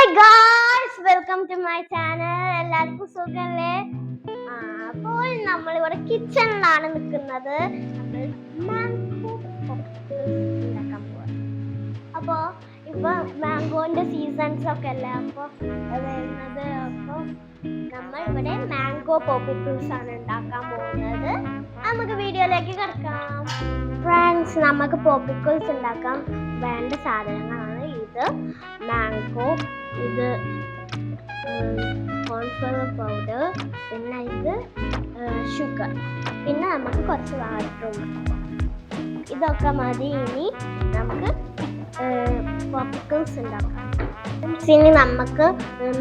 Hi guys, welcome to my channel. എല്ലാവർക്കും സുഖല്ലേ? അപ്പോൾ നമ്മളിവിടെ കിച്ചണിലാണ് നിൽക്കുന്നത്. മാംഗോ ഉണ്ടാക്കാൻ പോവാ. അപ്പോൾ ഇപ്പൊ മാംഗോന്റെ സീസൺസ് ഒക്കെ അല്ലേ അപ്പോൾ വരുന്നത്. അപ്പോൾ നമ്മൾ ഇവിടെ മാംഗോ പോപ്പിക്കിൾസ് ആണ് ഉണ്ടാക്കാൻ പോകുന്നത്. നമുക്ക് വീഡിയോയിലേക്ക് കിടക്കാം. ഫ്രണ്ട്സ്, നമുക്ക് പോപ്പിക്കിൾസ് ഉണ്ടാക്കാൻ വേണ്ട സാധനങ്ങളാണ് ഇത്: മാംഗോ, ഇത് കോൺഫ്ലവർ പൗഡർ, പിന്നെ ഇത് ഷുഗർ, പിന്നെ നമുക്ക് കുറച്ച് വാട്ടറും. ഇതൊക്കെ മതി. ഇനി നമുക്ക് പോപ്പിക്കിൾസ് ഉണ്ടാക്കാം. ഇനി നമുക്ക്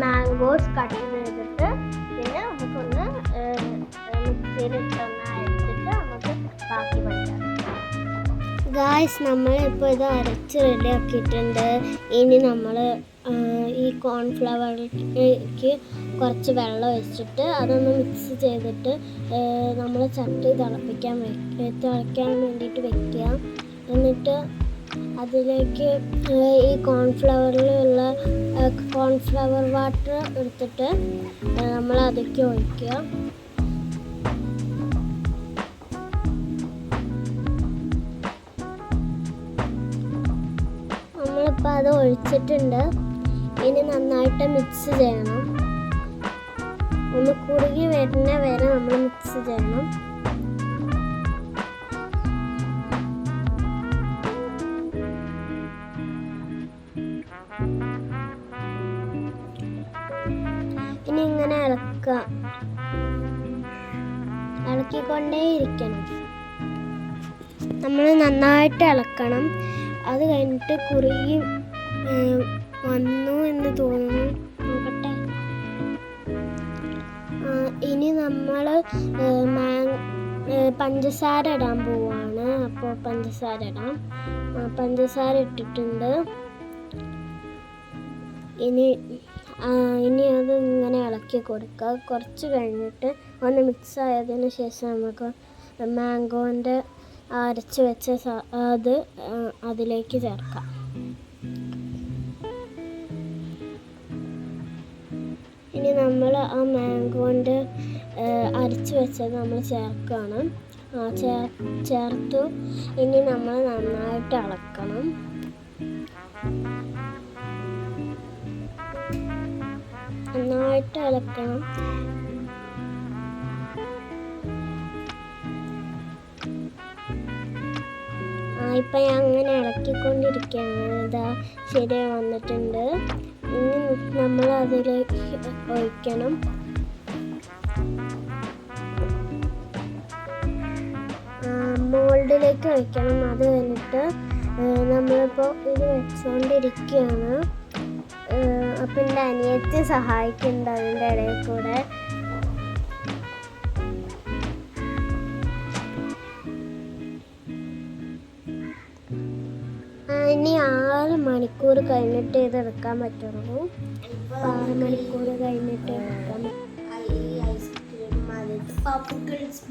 മാംഗോസ് കട്ട് ചെയ്തിട്ട് പിന്നെ നമുക്കൊന്ന് മിക്സിയിലിട്ടൊന്ന് അരച്ചിട്ട് നമുക്ക് ബാക്കി പഠിക്കാം. ഗായ്സ്, നമ്മളിപ്പോൾ ഇത് അരച്ച് റെഡിയാക്കിയിട്ടുണ്ട്. ഇനി നമ്മൾ ഈ കോൺഫ്ലവറിലേക്ക് കുറച്ച് വെള്ളം ഒഴിച്ചിട്ട് അതൊന്ന് മിക്സ് ചെയ്തിട്ട് നമ്മൾ ചട്ടി തിളയ്ക്കാൻ വേണ്ടിയിട്ട് വെക്കുക. എന്നിട്ട് അതിലേക്ക് ഈ കോൺഫ്ലവറിലുള്ള കോൺഫ്ലവർ വാട്ടർ എടുത്തിട്ട് നമ്മൾ അതിലേക്ക് ഒഴിക്കുക. നമ്മളിപ്പോൾ അത് ഒഴിച്ചിട്ടുണ്ട്. ഇനി നന്നായിട്ട് മിക്സ് ചെയ്യണം. ഒന്ന് കുറുകി വരുന്ന വരെ നമ്മൾ മിക്സ് ചെയ്യണം. ഇനി ഇങ്ങനെ ഇളക്കിക്കൊണ്ടേയിരിക്കണം. നമ്മൾ നന്നായിട്ട് ഇളക്കണം. അത് കഴിഞ്ഞിട്ട് കുറുകി വന്നു എന്ന് തോന്നുന്നു. നോക്കട്ടെ. ഇനി നമ്മൾ പഞ്ചസാര ഇടാൻ പോവാണ്. അപ്പോൾ പഞ്ചസാര ഇടാം. പഞ്ചസാര ഇട്ടിട്ടുണ്ട്. ഇനി അത് ഇങ്ങനെ ഇളക്കി കൊടുക്കുക. കുറച്ച് കഴിഞ്ഞിട്ട് ഒന്ന് മിക്സ് ആയതിന് ശേഷം നമുക്ക് മാംഗോൻ്റെ അരച്ച് വെച്ച അത് അതിലേക്ക് ചേർക്കാം. ഇനി നമ്മൾ ആ മാംഗോൻ്റെ അരച്ച് വെച്ചത് നമ്മൾ ചേർക്കുകയാണ്. ചേർത്തു. ഇനി നമ്മൾ നന്നായിട്ട് ഇളക്കണം. നന്നായിട്ട് ഇളക്കണം. ഇപ്പം ഞാൻ അങ്ങനെ ഇളക്കിക്കൊണ്ടിരിക്കുകയാണ്. ഇതാ ശരിയായി വന്നിട്ടുണ്ട്. ഇനി നമ്മൾ അതിലേക്ക് ഒഴിക്കണം. മോൾഡിലേക്ക് ഒഴിക്കണം. അത് കഴിഞ്ഞിട്ട് നമ്മളിപ്പോൾ ഇത് വെച്ചുകൊണ്ടിരിക്കുകയാണ്. അപ്പം എൻ്റെ അനിയത്തി സഹായിക്കുന്നുണ്ട് അതിൻ്റെ ഇടയിൽ കൂടെ. ഇനി 6 മണിക്കൂർ കഴിഞ്ഞിട്ട് ഇത് എടുക്കാൻ പറ്റുള്ളൂ. 6 മണിക്കൂർ കഴിഞ്ഞിട്ട് എടുക്കാം.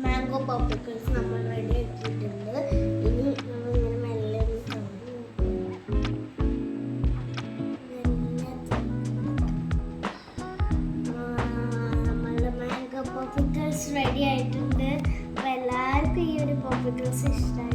മാംഗോ പോപ്പിക്കിൾസ് നമ്മൾ റെഡി ആക്കിയിട്ടുണ്ട്. ഇനി നമ്മളിങ്ങനെ മെല്ലെ നമ്മളുടെ മാംഗോ പോപ്പിക്കിൾസ് റെഡി ആയിട്ടുണ്ട്. അപ്പോൾ എല്ലാവർക്കും ഈ ഒരു പോപ്പിക്കിൾസ് ഇഷ്ടമായി.